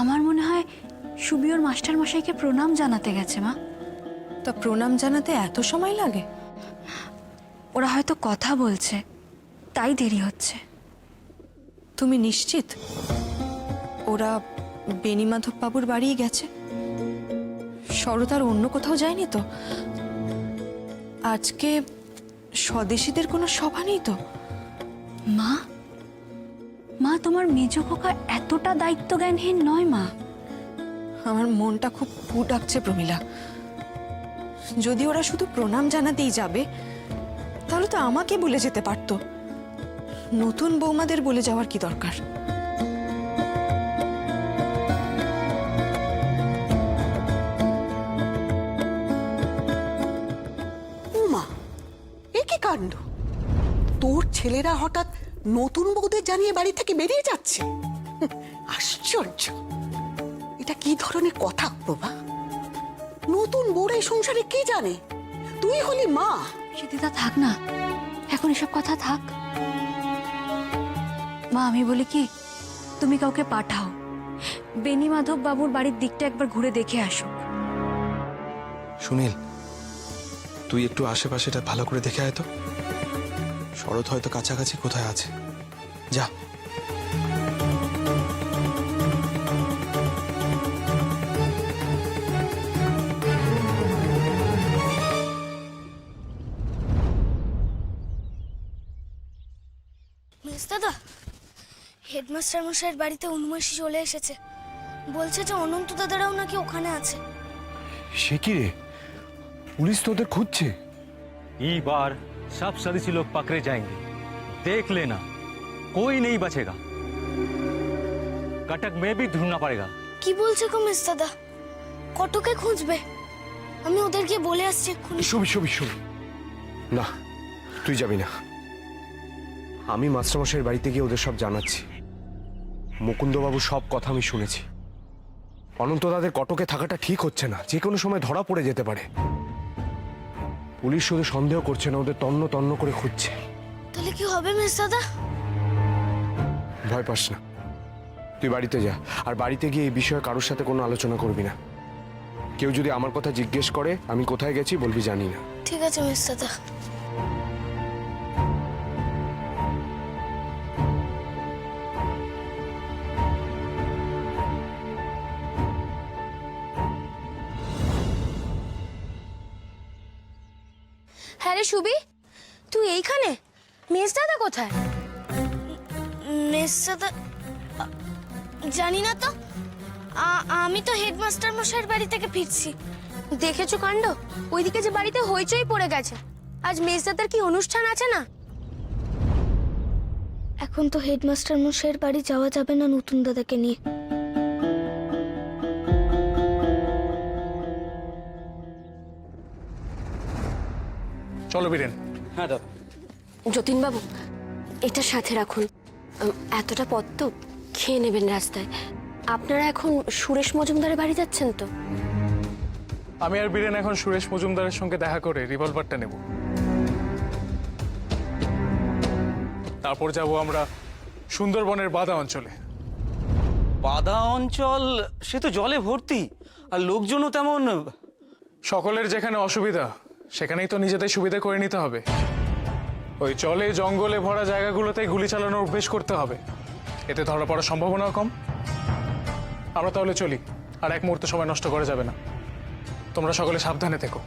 আমার মনে হয় সুবি ওর মাস্টার মশাইকে প্রণাম জানাতে গেছে মা। তা প্রণাম জানাতে এত সময় লাগে? ওরা হয়তো কথা বলছে, তাই দেরি হচ্ছে। তুমি নিশ্চিত ওরা বেণীমাধব বাবুর বাড়িই গেছে? শরৎ আর অন্য কোথাও যায়নি তো? আজকে স্বদেশীদের কোনো সভা নেই তো? মা, মা তোমার মেজ খোকা এতটা দায়িত্ব জ্ঞানহীন নয় মা। আমার মনটা খুব পু ডাকছে প্রমীলা। যদি ওরা শুধু প্রণাম জানাতেই যাবে তাহলে তো আমাকে বলে যেতে পারতো। নতুন বৌমাদের বলে যাওয়ার কি দরকার? উমা, এ কি কাণ্ড! তোর ছেলেরা হঠাৎ নতুন বউদের জানিয়ে বাড়ি থেকে বেরিয়ে যাচ্ছে। আশ্চর্য! এটা কি ধরনের কথা প্রভা? নতুন বউরা এই সংসারে কি জানে? তুই হলি মা। দিদা থাক না, এখন এসব কথা থাক। মা আমি বলি কি, তুমি কাউকে পাঠাও, বেণীমাধব বাবুর বাড়ির দিকটা একবার ঘুরে দেখে আসো। সুনীল, তুই একটু আশেপাশেটা ভালো করে দেখে আয় তো। শরৎ হয়তো কাছাকাছি কোথায় আছে, যা। দাদা, হেডমাস্টার মশাইয়ের বাড়িতে অনুমাসী চলে এসেছে। বলছে যে অনন্ত দাদারাও নাকি ওখানে আছে। সে কি রে, পুলিশ তোদের খুঁজছে? इस बार सब सदस्य लोग पकड़े जाएंगे, देख लेना, कोई नहीं बचेगा। कटक में भी ढूंढना पड़ेगा। কি বলছে গো মিস দাদা? কটকে খুঁজবে? আমি ওদের গিয়ে বলে আসছি এক্ষুনি। শুবি না, তুই যাবি না। আমি মাস্টারমশাইয়ের বাড়িতে গিয়ে ওদের সব জানাচ্ছি। মুকুন্দবাবু সব কথা আমি শুনেছি। অনন্ত দাদের কটকে থাকাটা ঠিক হচ্ছে না, যে কোনো সময় ধরা পড়ে যেতে পারে। পুলিশ শুধু সন্দেহ করছে না, ওদের তন্ন তন্ন করে খুঁজছে। তাহলে কি হবে মিস দাদা? ভয় পাস না, তুই বাড়িতে যা। আর বাড়িতে গিয়ে এই বিষয়ে কারোর সাথে কোনো আলোচনা করবি না। কেউ যদি আমার কথা জিজ্ঞেস করে আমি কোথায় গেছি, বলবি জানি না। ঠিক আছে মিস দাদা। হ্যাঁ রে সুবি, তুই এইখানে? মেস দাদা কোথায়? মেস দাদা জানি না তো। আমি তো হেডমাস্টার মশাইয়ের বাড়ি থেকে ফিরছি। দেখেছো কাণ্ড? ওইদিকে যে বাড়িতে হইচই পড়ে গেছে। আজ মেস দাদার কি অনুষ্ঠান আছে না? এখন তো হেডমাস্টার মশাইয়ের বাড়ি যাওয়া যাবে না নতুন দাদাকে নিয়ে। চলো বীরেন। হ্যাঁ দাদা। যতীনবাবু, এটা সাথে রাখুন। এতটা পথ তো খেয়ে নেবেন রাস্তায়। আপনারা এখন সুরেশ মজুমদারের বাড়ি যাচ্ছেন তো? আমি আর বীরেন এখন সুরেশ মজুমদারের সঙ্গে দেখা করে রিভলভারটা নেব। তারপর যাব আমরা সুন্দরবনের বাদা অঞ্চলে। বাদা অঞ্চল সে তো জলে ভর্তি, আর লোকজনও তেমন। সকলের যেখানে অসুবিধা সেখানেই তো নিজেদের সুবিধা করে নিতে হবে। ওই জলে জঙ্গলে ভরা জায়গাগুলোতে গুলি চালানোর অভ্যেস করতে হবে, এতে ধরা পড়ার সম্ভাবনাও কম। আমরা তাহলে চলি, আর এক মুহূর্ত সময় নষ্ট করা যাবে না। তোমরা সকলে সাবধানে থেকো।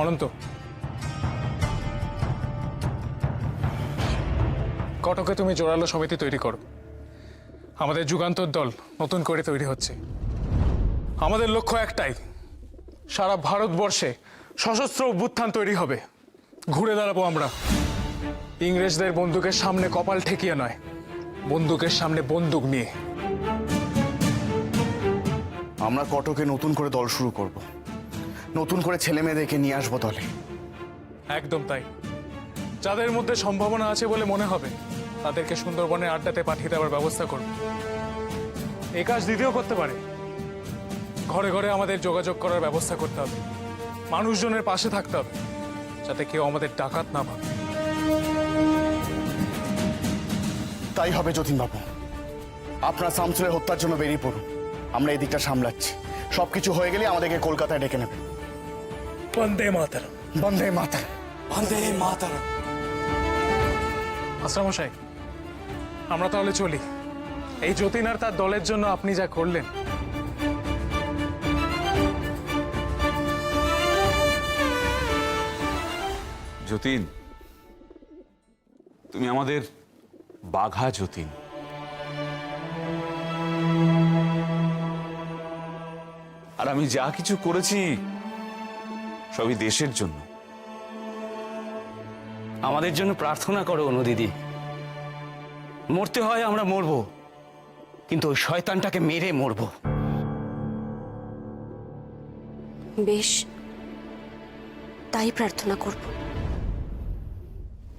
অনন্ত, কটকে তুমি জোরালো সমিতি তৈরি করো। আমাদের যুগান্তর দল নতুন করে তৈরি হচ্ছে। আমাদের লক্ষ্য একটাই, সারা ভারতবর্ষে সশস্ত্র অভ্যুত্থান তৈরি হবে। ঘুরে দাঁড়াবো আমরা। ইংরেজদের বন্দুকের সামনে কপাল ঠেকিয়ে নয়, বন্দুকের সামনে বন্দুক নিয়ে। আমরা কটকে নতুন করে দল শুরু করব, নতুন করে ছেলে মেয়েদেরকে নিয়ে আসবো দলে। একদম তাই। যাদের মধ্যে সম্ভাবনা আছে বলে মনে হবে তাদেরকে সুন্দরবনের আড্ডাতে পাঠিয়ে দেওয়ার ব্যবস্থা করব। এই কাজ দিদিও করতে পারে। ঘরে ঘরে আমাদের যোগাযোগ করার ব্যবস্থা করতে হবে, মানুষজনের পাশে থাকতে হবে, যাতে কেউ আমাদের ডাকাত না ভাবে। তাই হবে যতীনবাবু। আপনার শামসুলের হত্যার জন্য বেরিয়ে পড়ুন। আমরা এই দিকটা সামলাচ্ছি। সবকিছু হয়ে গেলে আমাদেরকে কলকাতায় ডেকে নেবে। বন্দে মাতরম। বন্দে মাতরম। বন্দে মাতরম। মাস্টারমশাই, আমরা তাহলে চলি। এই যতীন আর তার দলের জন্য আপনি যা করলেন, যতীন, তুমি আমাদের বাঘা যতীন। আর আমি যা কিছু করেছি সবই দেশের জন্য। আমাদের জন্য প্রার্থনা করো অনু দিদি। মরতে হয় আমরা মরবো, কিন্তু ওই শয়তানটাকে মেরে মরবো। বেশ, তাই প্রার্থনা করব।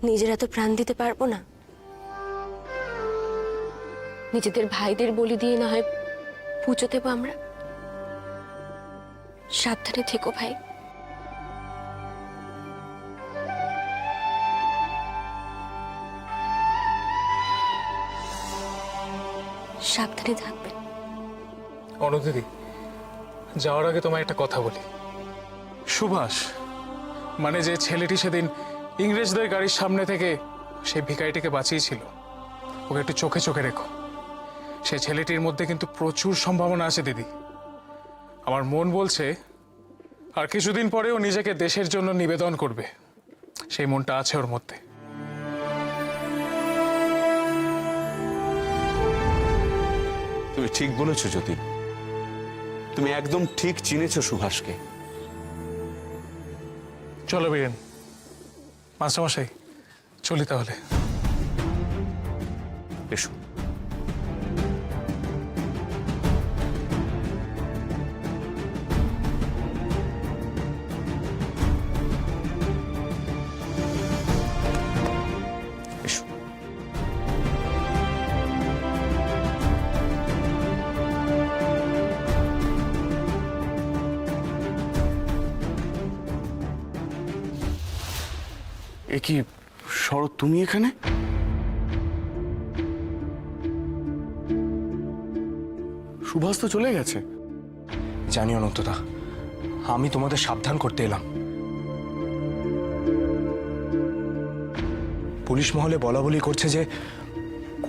নিজেরা তো প্রাণ দিতে পারবো না, নিজেদের ভাইদের বলি দিয়ে না হয় পুজো দেবো আমরা। সাবধানে থেকো ভাই। সাবধানে থাকবেন। অনুদিদি, যাওয়ার আগে তোমায় একটা কথা বলি। সুভাষ, মানে যে ছেলেটি সেদিন ইংরেজদের গাড়ির সামনে থেকে সেই ভিখারিটিকে বাঁচিয়েছিল, ওকে একটু চোখে চোখে রেখো। সেই ছেলেটির মধ্যে কিন্তু প্রচুর সম্ভাবনা আছে দিদি। আমার মন বলছে আর কিছুদিন পরেও নিজেকে দেশের জন্য নিবেদন করবে। সেই মনটা আছে ওর মধ্যে। তুমি ঠিক বলেছ যতীন, তুমি একদম ঠিক চিনেছ সুভাষকে। চলো বীরেন। মাস্টারমশাই, চলি তাহলে। এসো। এসো। এ কি শরৎ, তুমি এখানে? সুভাষ তো চলে গেছে। জানি অনন্তদা, আমি তোমাদের সাবধান করতে এলাম। পুলিশ মহলে বলা বলি করছে যে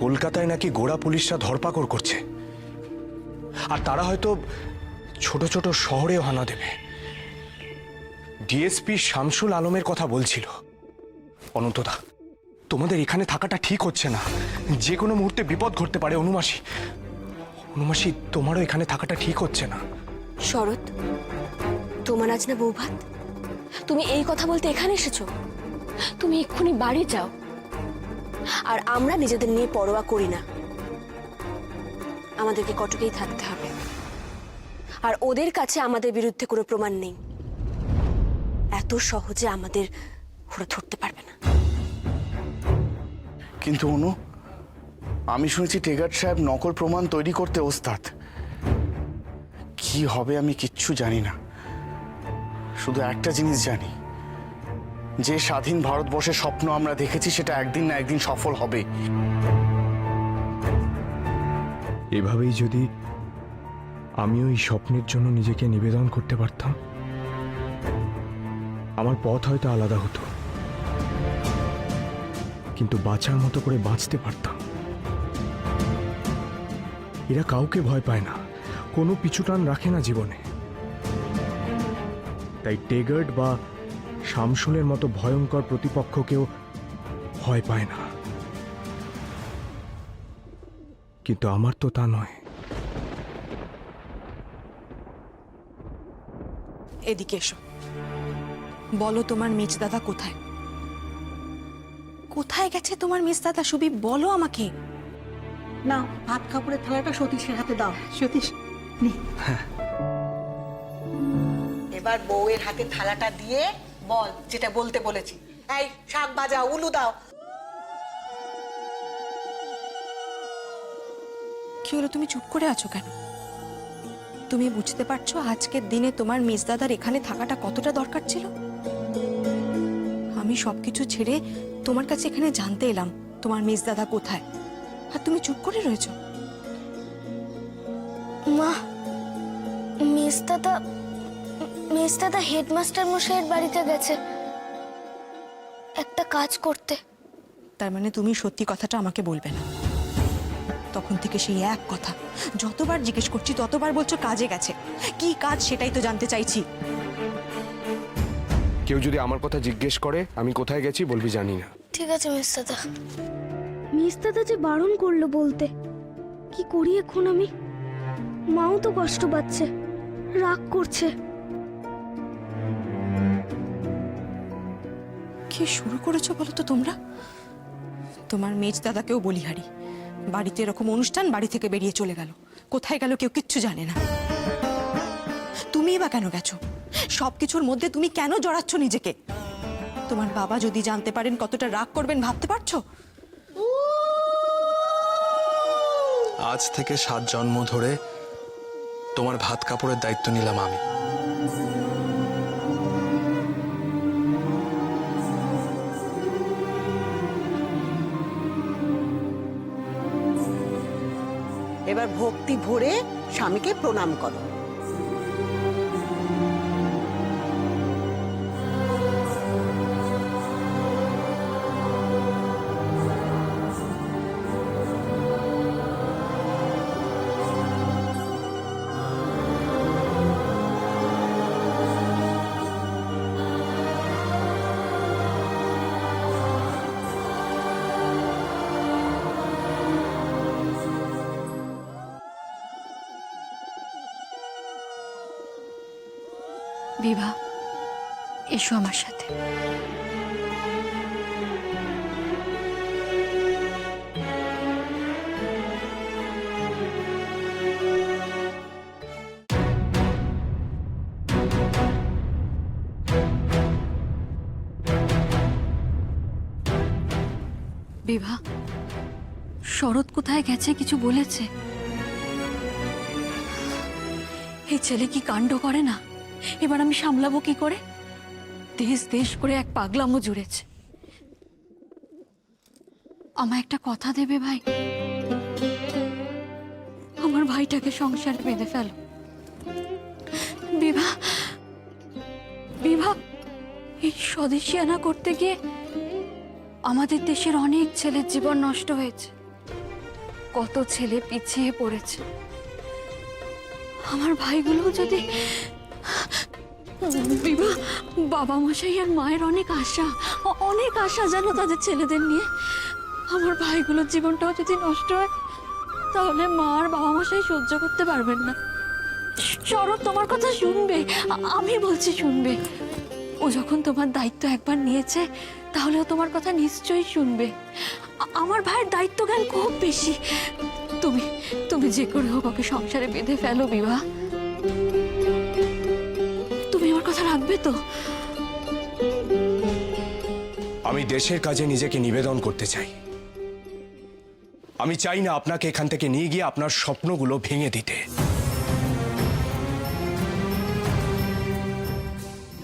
কলকাতায় নাকি গোড়া পুলিশরা ধরপাকড় করছে, আর তারা হয়তো ছোট ছোট শহরেও হানা দেবে। ডিএসপি শামসুল আলমের কথা বলছিল। অনন্তদা, তোমাদের এখানে থাকাটা ঠিক হচ্ছে না। যে কোনো মুহূর্তে বিপদ ঘটতে পারে। অনুমাসী, অনুমাসী, তোমারও এখানে থাকাটা ঠিক হচ্ছে না। শরৎ, তোমার আজ না বৌভাত? তুমি এই কথা বলতে এখানে এসেছো? তুমি এক্ষুনি বাড়ি যাও। আর আমরা নিজেদের নিয়ে পরোয়া করি না, আমাদেরকে কটকেই থাকতে হবে। আর ওদের কাছে আমাদের বিরুদ্ধে কোনো প্রমাণ নেই, এত সহজে আমাদের ওরা ধরতে পারবে না। কিন্তু অনু, আমি শুনেছি টেগার সাহেব নকল প্রমাণ তৈরি করতে ওস্তাদ। কি হবে আমি কিচ্ছু জানি না। শুধু একটা জিনিস জানি, যে স্বাধীন ভারতবর্ষের স্বপ্ন আমরা দেখেছি সেটা একদিন না একদিন সফল হবে। এভাবেই যদি আমিও এই স্বপ্নের জন্য নিজেকে নিবেদন করতে পারতাম, আমার পথ হয়তো আলাদা হতো, কিন্তু বাঁচার মতো করে বাঁচতে পারতাম। এরা কাউকে ভয় পায় না, কোনো পিছুটান রাখে না জীবনে। তাই টেগার্ড বা শামসুলের মতো ভয়ঙ্কর প্রতিপক্ষকেও ভয় পায় না। কিন্তু আমার তো তা নয়। এদিকে এসো, বলো তোমার মেজদাদা কোথায়? কোথায় গেছে তোমার মেজদাদা? সুবি, বলো আমাকে। না, ভাত কাপড়ের থালাটা সতীশের হাতে দাও। সতীশ, নে। এবার বউয়ের হাতে থালাটা দিয়ে বল যেটা বলতে বলেছি। এই শাক ভাজা, উলু দাও। কি হলো, তুমি চুপ করে আছো কেন? তুমি বুঝতে পারছো আজকের দিনে তোমার মেজদাদার এখানে থাকাটা কতটা দরকার ছিল? আমি সবকিছু ছেড়ে তোমার কাছে এখানে জানতে এলাম তোমার মেজদাদা কোথায়, আর তুমি চুপ করে রয়েছো। মা, মেজদাদা হেডমাস্টার মশাইয়ের বাড়িতে গেছে একটা কাজ করতে। তার মানে তুমি সত্যি কথাটা আমাকে বলবে না? তখন থেকে সেই এক কথা, যতবার জিজ্ঞেস করছি ততবার বলছো কাজে গেছে। কি কাজ সেটাই তো জানতে চাইছি। কেউ যদি আমার কথা জিজ্ঞেস করে আমি কোথায় গেছি বলবি জানি না। ঠিক আছে মেজদাদা। মেজদাদা যে বারণ করলো বলতে, কি করি এখন আমি? মাও তো কষ্ট পাচ্ছে, রাগ করছে। কি শুরু করেছো বলো তো তোমরা? তোমার মেজ দাদাকেও বলিহারি, বাড়িতে এরকম অনুষ্ঠান, বাড়ি থেকে বেরিয়ে চলে গেল। কোথায় গেল কেউ কিচ্ছু জানে না। তুমি বা কেন গেছো? সবকিছুর মধ্যে তুমি কেন জড়াচ্ছ নিজেকে? তোমার বাবা যদি জানতে পারেন কতটা রাগ করবেন ভাবতে পারছো? আজ থেকে 7 জন্ম ধরে তোমার ভাত কাপড়ের দায়িত্ব নিলাম আমি। এবার ভক্তি ভরে স্বামীকে প্রণাম করো। বিভা, এসো আমার সাথে। বিভা, শরৎ কোথায় গেছে কিছু বলেছে? এই ছেলে কি কাণ্ড করে না! এবার আমি সামলাবো কি করে? দেশ দেশ করে এক পাগলামো জুড়েছে। আমায় একটা কথা দেবে ভাই? আমার ভাইটাকে সংসারে বেঁধে ফেলো। বিভা, বিভা, এই স্বদেশিয়ানা করতে গিয়ে আমাদের দেশের অনেক ছেলের জীবন নষ্ট হয়েছে, কত ছেলে পিছিয়ে পড়েছে। আমার ভাইগুলো যদি বিভা, বাবা মশাই আর মায়ের অনেক আশা জানো তাদের ছেলেদের নিয়ে। আমার ভাইগুলোর জীবনটাও যদি নষ্ট হয় তাহলে মা আর বাবা মশাই সহ্য করতে পারবেন না। শরৎ তোমার কথা শুনবে, আমি বলছি শুনবে। ও যখন তোমার দায়িত্ব একবার নিয়েছে তাহলে ও তোমার কথা নিশ্চয়ই শুনবে। আমার ভাইয়ের দায়িত্ব জ্ঞান খুব বেশি। তুমি যে করে হোক ওকে সংসারে বেঁধে ফেলো বিভা। তুমি আমার কথা রাখবে তো? আমি দেশের কাজে নিজেকে নিবেদন করতে চাই। আমি চাই না আপনাকে এখান থেকে নিয়ে গিয়ে আপনার স্বপ্নগুলো ভেঙে দিতে।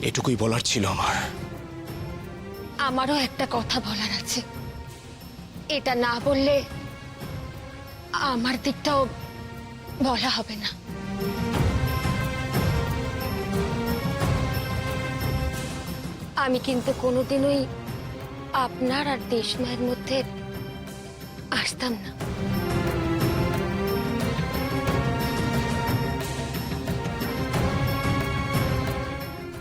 এটুকুই বলার ছিল আমার। আমারও একটা কথা বলার আছে। এটা না বললে আমার দিকটাও বলা হবে না। আমি কিন্তু কোনোদিনই আপনার আর দেশমায়ের মধ্যে আসতাম না।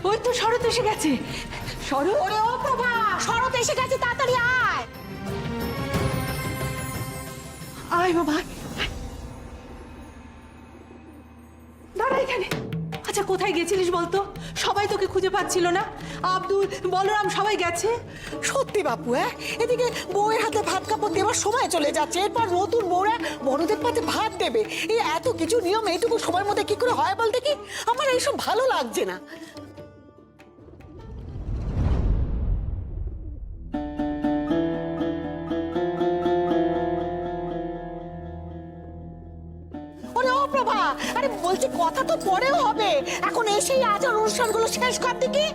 ওই তো শরৎ এসে গেছে। শরৎ, ওরে ও প্রভা, শরৎ এসে গেছে, তাড়াতাড়ি আয়। আয় বাবা, দাঁড়া এখানে। আচ্ছা কোথায় গেছিলিস বলতো? সবাই তোকে খুঁজে পাচ্ছিল না। আব্দুল, বলরাম সবাই গেছে। সত্যি বাপু, এদিকে বউয়ের হাতে ভাত কাপড় দেওয়ার সময় চলে যাচ্ছে, এরপর নতুন বউরা বড়দের পাতে ভাত দেবে। এই এত কিছু নিয়ম এইটুকু সময়ের মধ্যে কি করে হয় বলতে? কি আমার এইসব ভালো লাগছে না। আরে বলছি কথা তো পরেও হবে, এখন এসেই আচার অনুষ্ঠানগুলো শেষ কর দেখি।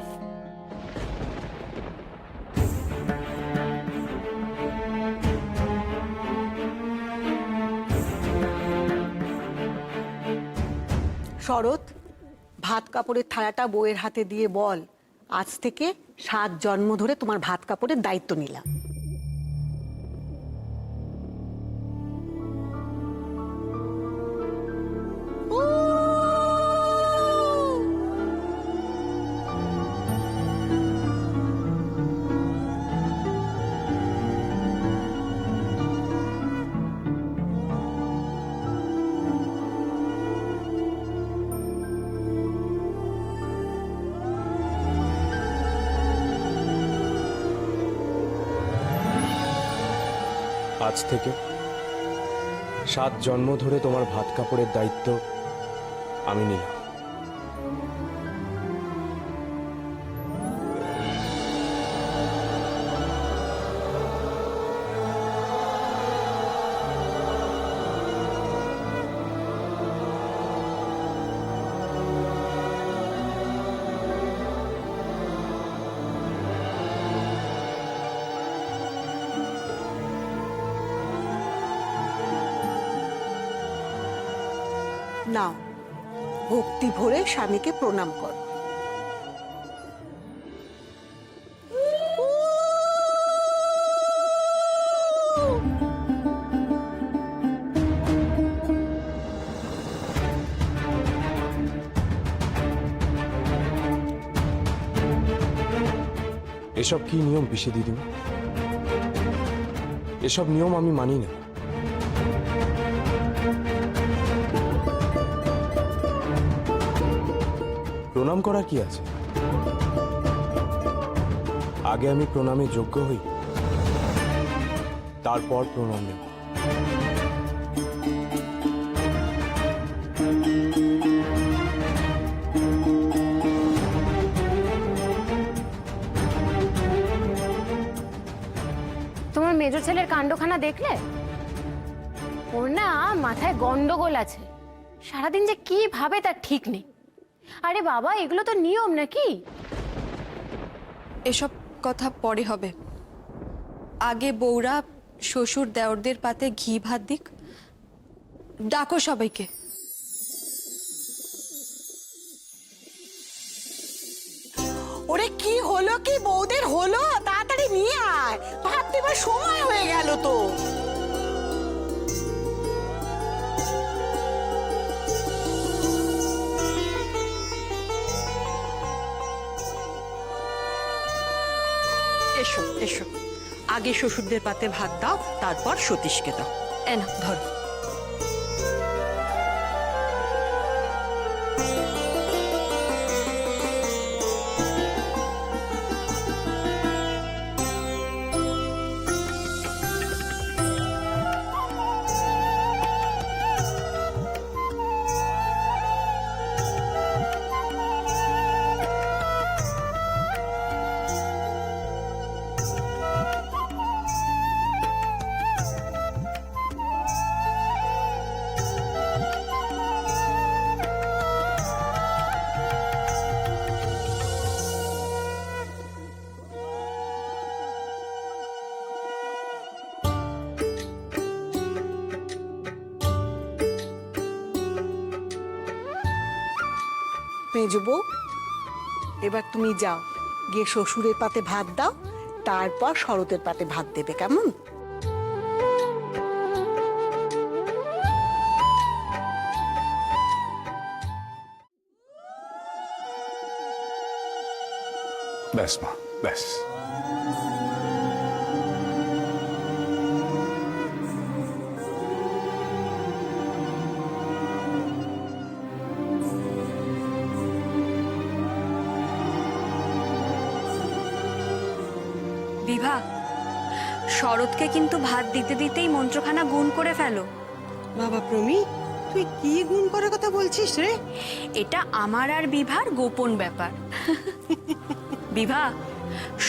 শরৎ, ভাত কাপড়ের থালাটা বউয়ের হাতে দিয়ে বল, আজ থেকে 7 জন্ম ধরে তোমার ভাত কাপড়ের দায়িত্ব নিলাম। আজ থেকে 7 জন্ম ধরে তোমার ভাত কাপড়ের দায়িত্ব আমি নিলাম। নাও, ভক্তি ভরে স্বামীকে প্রণাম করো। এসব কি নিয়ম পিসি দিদিমা? এসব নিয়ম আমি মানি না। প্রণাম করা কি আছে? আগে আমি প্রণামে যোগ্য হই, তারপর প্রণাম নেব। তোমার মেজর ছেলের কাণ্ডখানা দেখলে? ওর না মাথায় গন্ডগোল আছে, সারাদিন যে কি ভাবে তার ঠিক নেই। আরে বাবা, এগুলো তো নিয়ম নাকি? এসব কথা পরে হবে। আগে বউরা শ্বশুর দেওরদের পাতে ঘি ভাত দিক। ডাকো সবাইকে। ওরে কি হলো, কি বউদের হলো? তাড়াতাড়ি নিয়ে আয়, ভাত দেবার সময় হয়ে গেল তো। এসো এসো, আগে শ্বশুরদের পাতে ভাত দাও, তারপর সতীশকে দাও। এনা ধরো। মেজো বউ, এবার তুমি যাও, গিয়ে শ্বশুরের পাতে ভাত দাও, তারপর শরতের পাতে ভাত দেবে, কেমন? ব্যাস মা, ব্যাস। বিভা, শরৎকে কিন্তু ভাত দিতে দিতেই মন্ত্রখানা গুণ করে ফেলো। বাবা প্রমি, তুই কি গুণ করার কথা বলছিস রে? এটা আমার আর বিভার গোপন ব্যাপার। বিভা,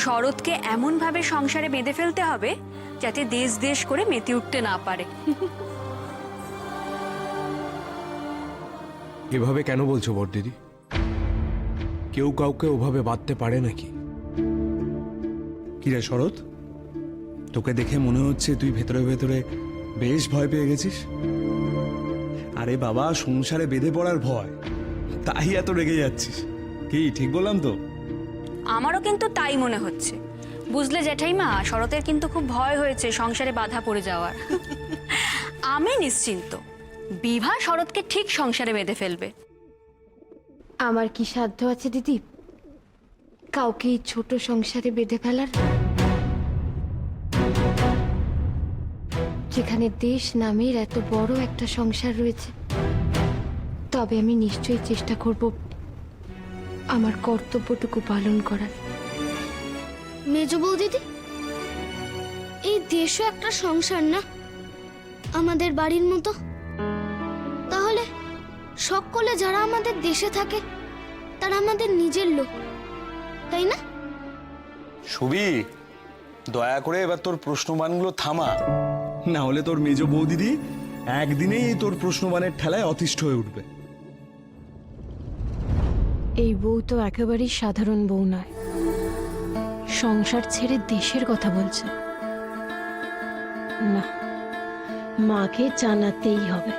শরৎকে এমন ভাবে সংসারে বেঁধে ফেলতে হবে যাতে দেশ দেশ করে মেতে উঠতে না পারে। এভাবে কেন বলছো বড়দিদি? কেউ কাউকে ওভাবে বাঁধতে পারে নাকি? কিরে শরৎ, তোকে দেখে মনে হচ্ছে তুই ভেতরে ভেতরে বেশ ভয় পেয়ে গেছিস। আরে বাবা, সংসারে বেঁধে পড়ার ভয় তাই এত রেগে যাচ্ছিস? কি ঠিক বললাম তো? আমারও কিন্তু তাই মনে হচ্ছে। বুঝলে জেঠাইমা, শরতের কিন্তু খুব ভয় হয়েছে সংসারে বাধা পড়ে যাওয়ার। আমি নিশ্চিন্ত, বিভা শরৎকে ঠিক সংসারে বেঁধে ফেলবে। আমার কি সাধ্য আছে দিদি কাউকে এই ছোট সংসারে বেঁধে ফেলার, যেখানে দেশ নামের এত বড় একটা সংসার রয়েছে? তবে আমি নিশ্চয়ই চেষ্টা করব আমার কর্তব্যটুকু পালন করার। মেজ বৌদিদি, এই দেশও একটা সংসার না, আমাদের বাড়ির মতো। তাহলে সকলে যারা আমাদের দেশে থাকে তারা আমাদের নিজের লোক, তাই না? সুবি, দয়া করে এবার তোর প্রশ্নবানগুলো থামা। না হলে তোর মেজ বৌদিদি একদিনেই তোর প্রশ্নবানের ঠেলায় অতিষ্ঠ হয়ে উঠবে। এই বউ তো একেবারেই সাধারণ বউ নয়, সংসার ছেড়ে দেশের কথা বলছে। না, মাকে জানাতেই হবে।